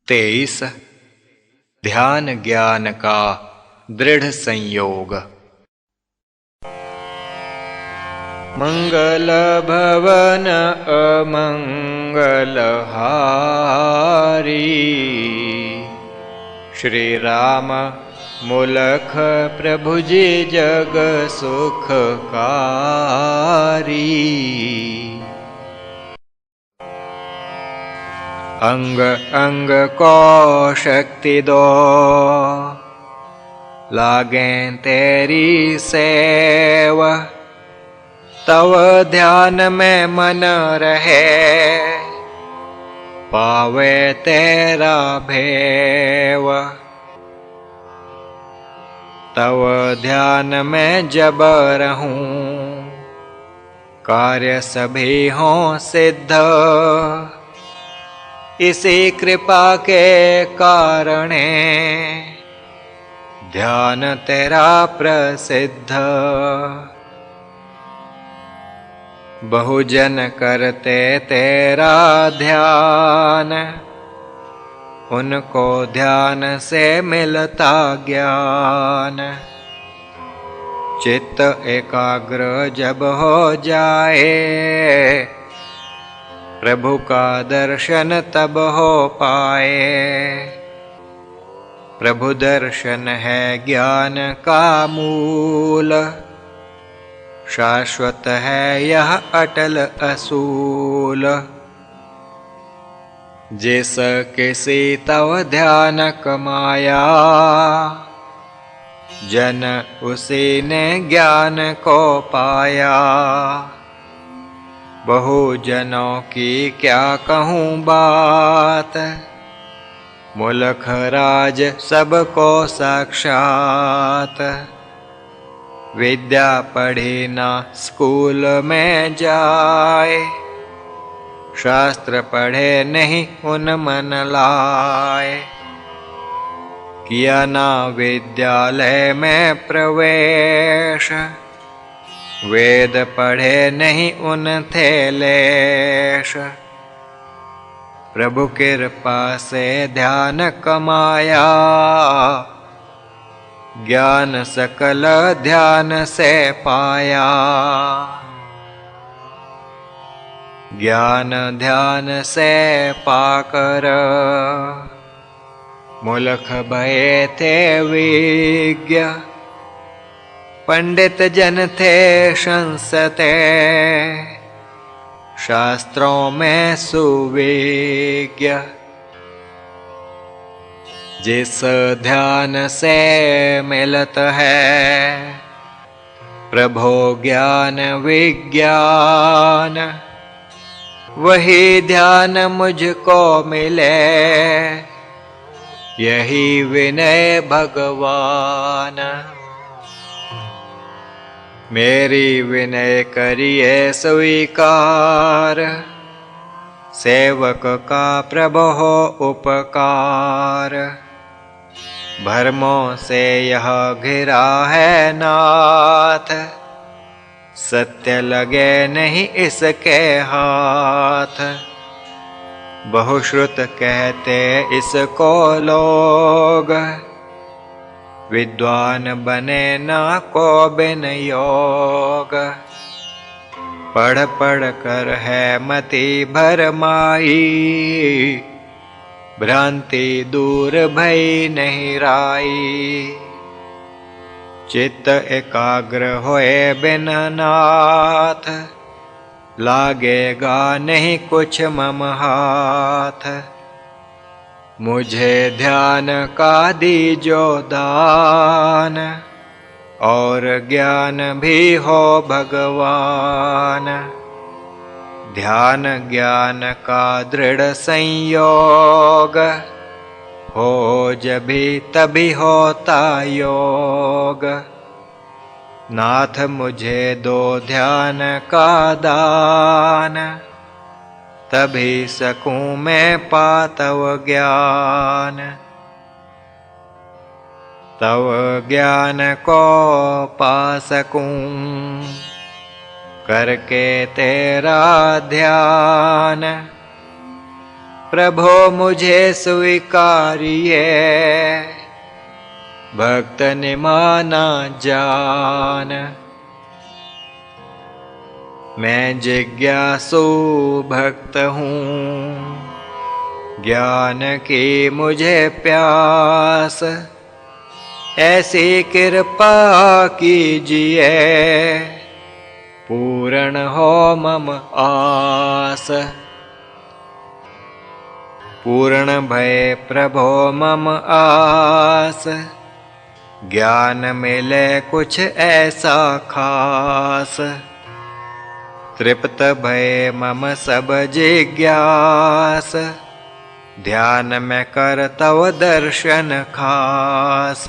23 ध्यान ज्ञान का दृढ़ संयोग। मंगल भवन अमंगल हारी, श्री राम मूलख प्रभु जी जग सुखकारी। अंग अंग को शक्ति दो, लागें तेरी सेवा, तव ध्यान में मन रहे, पावे तेरा भेव। तव ध्यान में जब रहूं, कार्य सभी हों सिद्ध, इसी कृपा के कारणे ध्यान तेरा प्रसिद्ध। बहुजन करते तेरा ध्यान, उनको ध्यान से मिलता ज्ञान। चित्त एकाग्र जब हो जाए, प्रभु का दर्शन तब हो पाए। प्रभु दर्शन है ज्ञान का मूल, शाश्वत है यह अटल असूल। जिस किसी तव ध्यान कमाया, जन उसी ने ज्ञान को पाया। बहुजनों की क्या कहूँ बात, मुलख राज सबको साक्षात। विद्या पढ़ी ना स्कूल में जाए, शास्त्र पढ़े नहीं उन मन लाए। किया ना विद्यालय में प्रवेश, वेद पढ़े नहीं उन थे लेश। प्रभु कृपा से ध्यान कमाया, ज्ञान सकल ध्यान से पाया। ज्ञान ध्यान से पाकर, मूलख भये थे विज्ञ। पंडित जन थे संसते, शास्त्रों में सुविज्ञ। जिस ध्यान से मिलत है, प्रभो ज्ञान विज्ञान। वही ध्यान मुझको मिले, यही विनय भगवान। मेरी विनय करिए स्वीकार, सेवक का प्रभु हो उपकार। भरमों से यह घिरा है नाथ, सत्य लगे नहीं इसके हाथ। बहुश्रुत कहते इसको लोग, विद्वान बने ना को बिन योग। पढ़ पढ़ कर है मति भरमाई, भ्रांति दूर भई नहीं राई। चित्त एकाग्र होए बिन नाथ, लागेगा नहीं कुछ मम हाथ। मुझे ध्यान का दीजो दान, और ज्ञान भी हो भगवान। ध्यान ज्ञान का दृढ़ संयोग, हो जभी तभी होता योग। नाथ मुझे दो ध्यान का दान, तभी सकूं मैं पा तव ज्ञान। तव ज्ञान को पा सकूं, करके तेरा ध्यान। प्रभो मुझे स्वीकारिए, भक्त ने माना जान। मैं जिज्ञासु भक्त हूँ, ज्ञान की मुझे प्यास, ऐसी कृपा कीजिए, पूर्ण हो मम आस। पूर्ण भय प्रभो मम आस, ज्ञान मिले कुछ ऐसा खास। तृप्त भय मम सब जिज्ञास, ध्यान में कर तव दर्शन खास।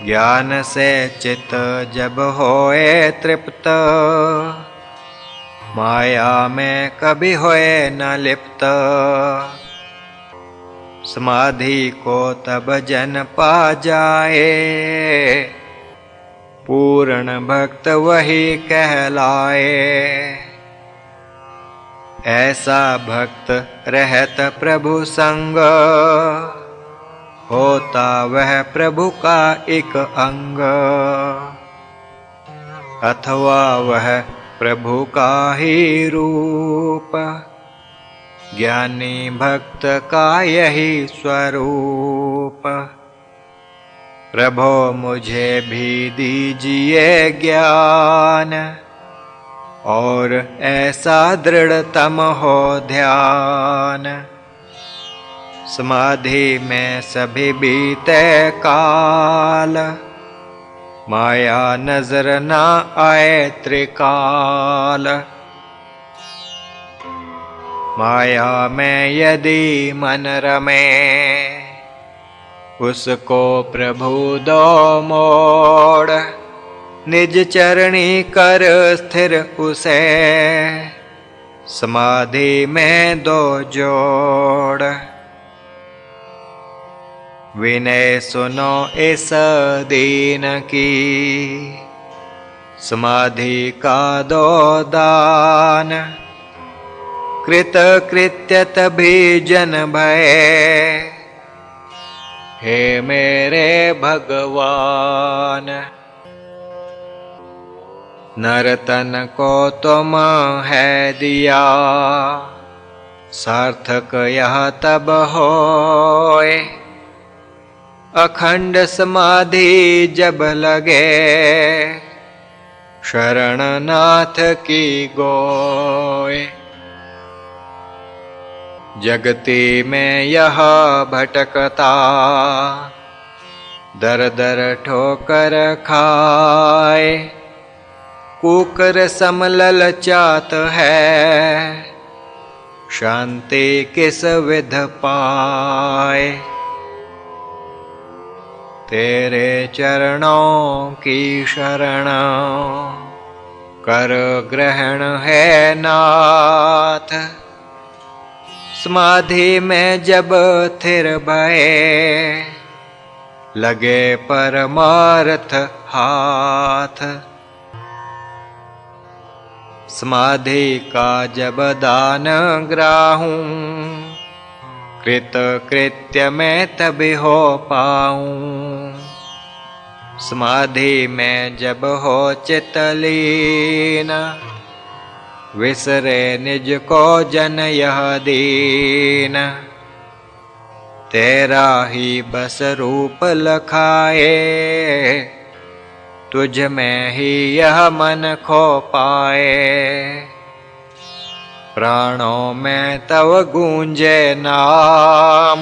ज्ञान से चित्त जब होए तृप्त, माया में कभी होए न लिप्त। समाधि को तब जन पा जाए, पूर्ण भक्त वही कहलाए। ऐसा भक्त रहत प्रभु संग, होता वह प्रभु का एक अंग। अथवा वह प्रभु का ही रूप, ज्ञानी भक्त का यही स्वरूप। प्रभो मुझे भी दीजिए ज्ञान, और ऐसा दृढ़तम हो ध्यान। समाधि में सभी बीते काल, माया नजर न आए त्रिकाल। माया में यदि मन रमे, उसको प्रभु दो मोड़। निज चरणी कर स्थिर उसे, समाधि में दो जोड़। विनय सुनो इस दीन की, समाधि का दो दान। कृत कृत्य तभी जन भये, हे मेरे भगवान। नरतन को तुम है दिया, सार्थक यह तब होए। अखंड समाधि जब लगे, शरण नाथ की गोय। जगती में यह भटकता, दर दर ठोकर खाए। कुकर समलल चात है, शांति किस विध पाए। तेरे चरणों की शरण, कर ग्रहण है नाथ। समाधि में जब थिर भये, लगे परमार्थ हाथ। समाधि का जब दान ग्राहूं, कृत कृत्य में तभी हो पाऊं। समाधि में जब हो चित लीन, विसरे निज को जन यह दीन। तेरा ही बस रूप लखाए, तुझ में ही यह मन खो पाए। प्राणों में तव गूंजे नाम,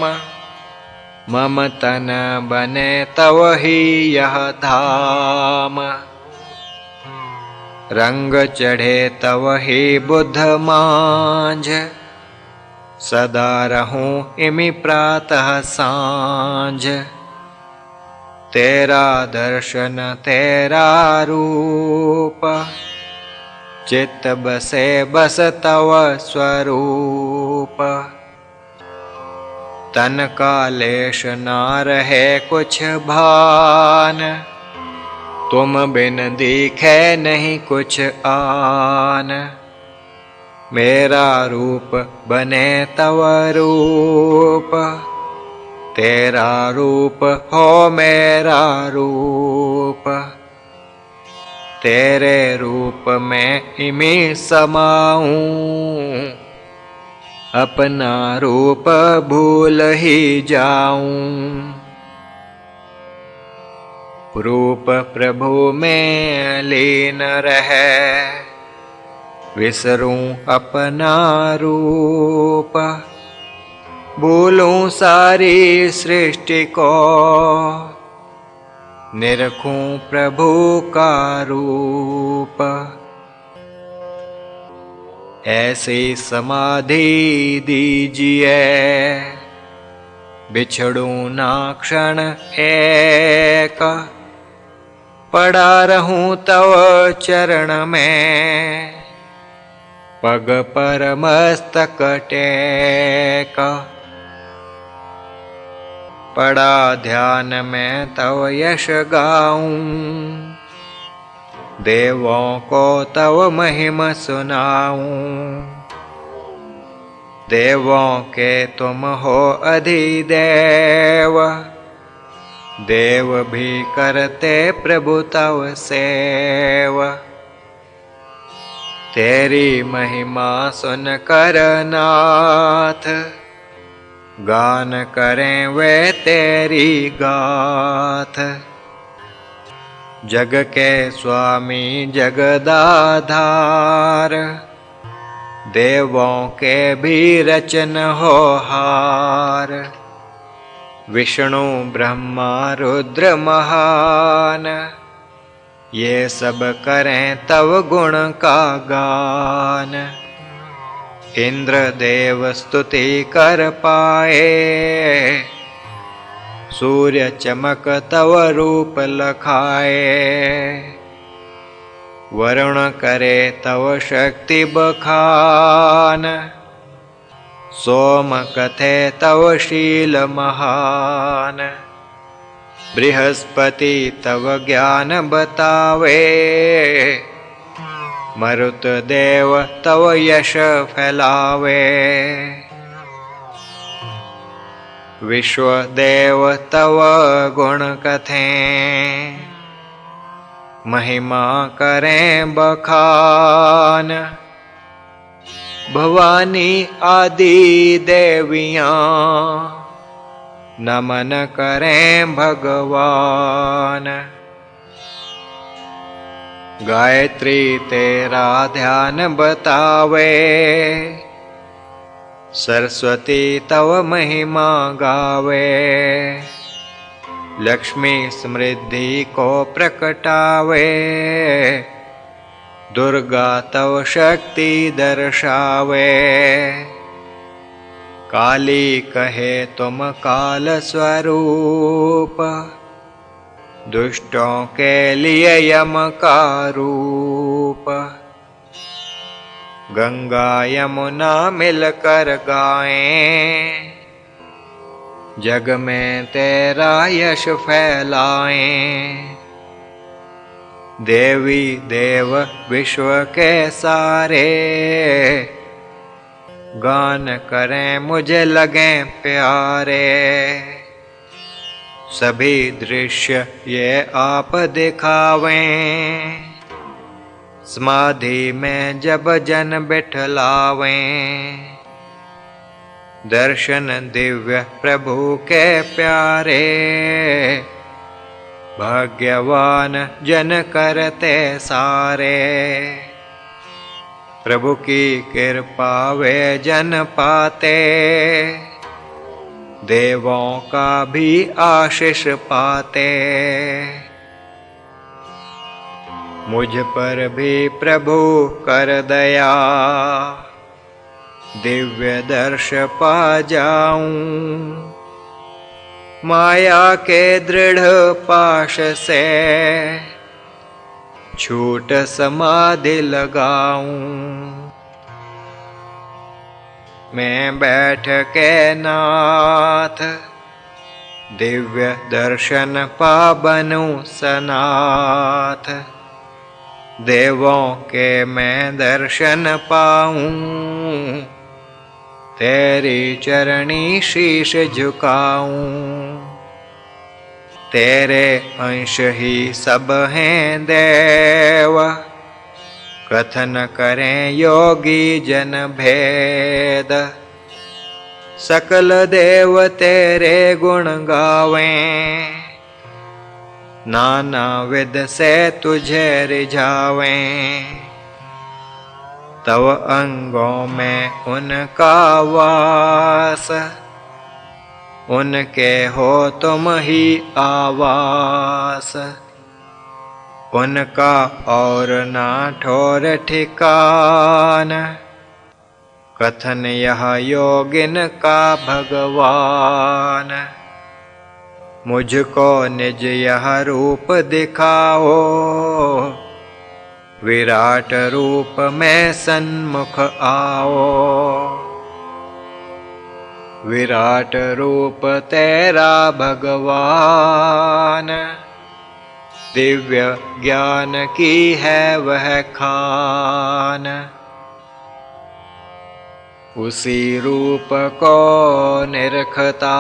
मम तन बने तव ही यह धाम। रंग चढ़े तव ही बुध मांझ, सदा रहूं इमि प्रातः सांझ। तेरा दर्शन तेरा रूप, चित्त बसे बस तव स्वरूप। तन का लेश ना रहे कुछ भान, तुम बिन दिखे नहीं कुछ आन। मेरा रूप बने तव रूप, तेरा रूप हो मेरा रूप, तेरे रूप में इमी समाऊं, अपना रूप भूल ही जाऊं। रूप प्रभु में लीन रहे, विसरूं अपना रूप, भूलूं सारी सृष्टि को, निरखूं प्रभु का रूप। ऐसी समाधि दीजिए, बिछड़ूं ना क्षण एक, पड़ा रहूं तव चरण में, पग पर मस्तक टेक। पड़ा ध्यान में तव यश गाऊं, देवों को तव महिमा सुनाऊं। देवों के तुम हो अधिदेव, देव भी करते प्रभु तव सेव। तेरी महिमा सुन कर नाथ, गान करें वे तेरी गाथ। जग के स्वामी जगदाधार, देवों के भी रचन हो हार। विष्णु ब्रह्मा रुद्र महान, ये सब करें तव गुण का गान। इंद्र देव स्तुति कर पाए, सूर्य चमक तव रूप लखाए। वरुण करे तव शक्ति बखान, सोम कथे तव शील महान। बृहस्पति तव ज्ञान बतावे, मरुत देव तव यश फैलावे। विश्व देव तव गुण कथें, महिमा करें बखान। भवानी आदि देवियां, नमन करें भगवान। गायत्री तेरा ध्यान बतावे, सरस्वती तव महिमा गावे। लक्ष्मी समृद्धि को प्रकटावे, दुर्गा तव शक्ति दर्शावे। काली कहे तुम काल स्वरूप, दुष्टों के लिए यम का रूप। गंगा यमुना मिलकर गाएं, जग में तेरा यश फैलाएं। देवी देव विश्व के सारे, गान करें मुझे लगें प्यारे। सभी दृश्य ये आप दिखावें, समाधि में जब जन बिठलावें। दर्शन दिव्य प्रभु के प्यारे, भाग्यवान जन करते सारे। प्रभु की कृपा वे जन पाते, देवों का भी आशीष पाते। मुझ पर भी प्रभु कर दया, दिव्य दर्श पा जाऊं। माया के दृढ़ पाश से छूट समाधि लगाऊं। मैं बैठ के नाथ, दिव्य दर्शन पा बनूं सनाथ। देवों के मैं दर्शन पाऊं, तेरी चरणी शीश झुकाऊं। तेरे अंश ही सब हैं देव, कथन करें योगी जन भेद। सकल देव तेरे गुण गावें, नाना विध से तुझे रिझावें। तव अंगों में उनका वास, उनके हो तुम ही आवास। उनका और ना ठोर ठिकान, कथन यह योगिन का भगवान। मुझको निज यह रूप दिखाओ, विराट रूप में सन्मुख आओ। विराट रूप तेरा भगवान, दिव्य ज्ञान की है वह खान। उसी रूप को निरखता,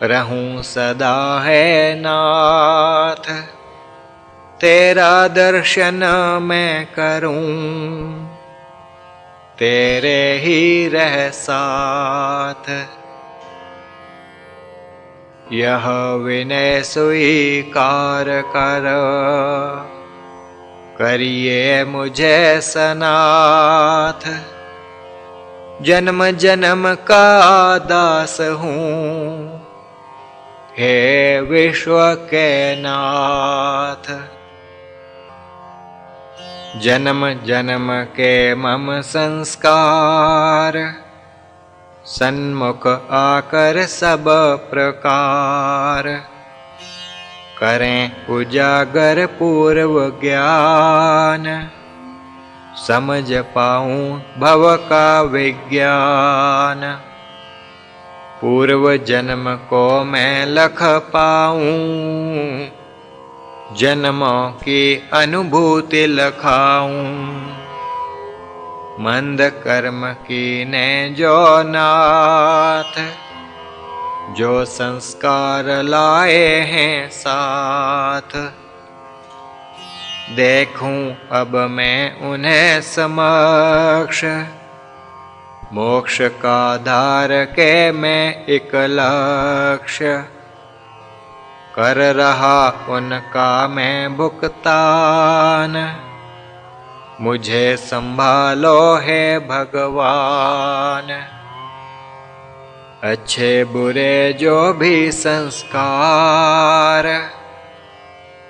रहूं सदा है नाथ। तेरा दर्शन मैं करूं, तेरे ही रह साथ। यह विनय स्वीकार कर, करिए मुझे सनाथ। जन्म जन्म का दास हूँ, हे विश्व के नाथ। जन्म जन्म के मम संस्कार, सन्मुख आकर सब प्रकार। करें उजागर पूर्व ज्ञान, समझ पाऊं भव का विज्ञान। पूर्व जन्म को मैं लख पाऊं, जन्मों की अनुभूति लखाऊं। मंद कर्म कीने जो नाथ, जो संस्कार लाए हैं साथ। देखूं अब मैं उन्हें समक्ष, मोक्ष का धार के मैं एक लक्ष्य। कर रहा उनका मैं भुगतान, मुझे संभालो है भगवान। अच्छे बुरे जो भी संस्कार,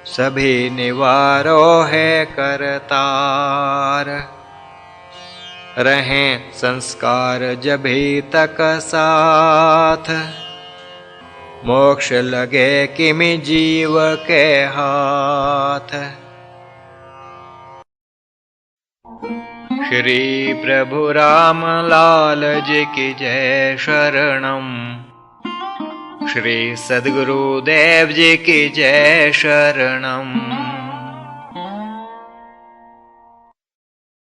सभी निवारो है करतार। रहें संस्कार जभी तक साथ, मोक्ष लगे किमि जीव के हाथ। श्री प्रभु राम लाल जी की जय शरणम। श्री सद्गुरुदेव जी की जय शरणम।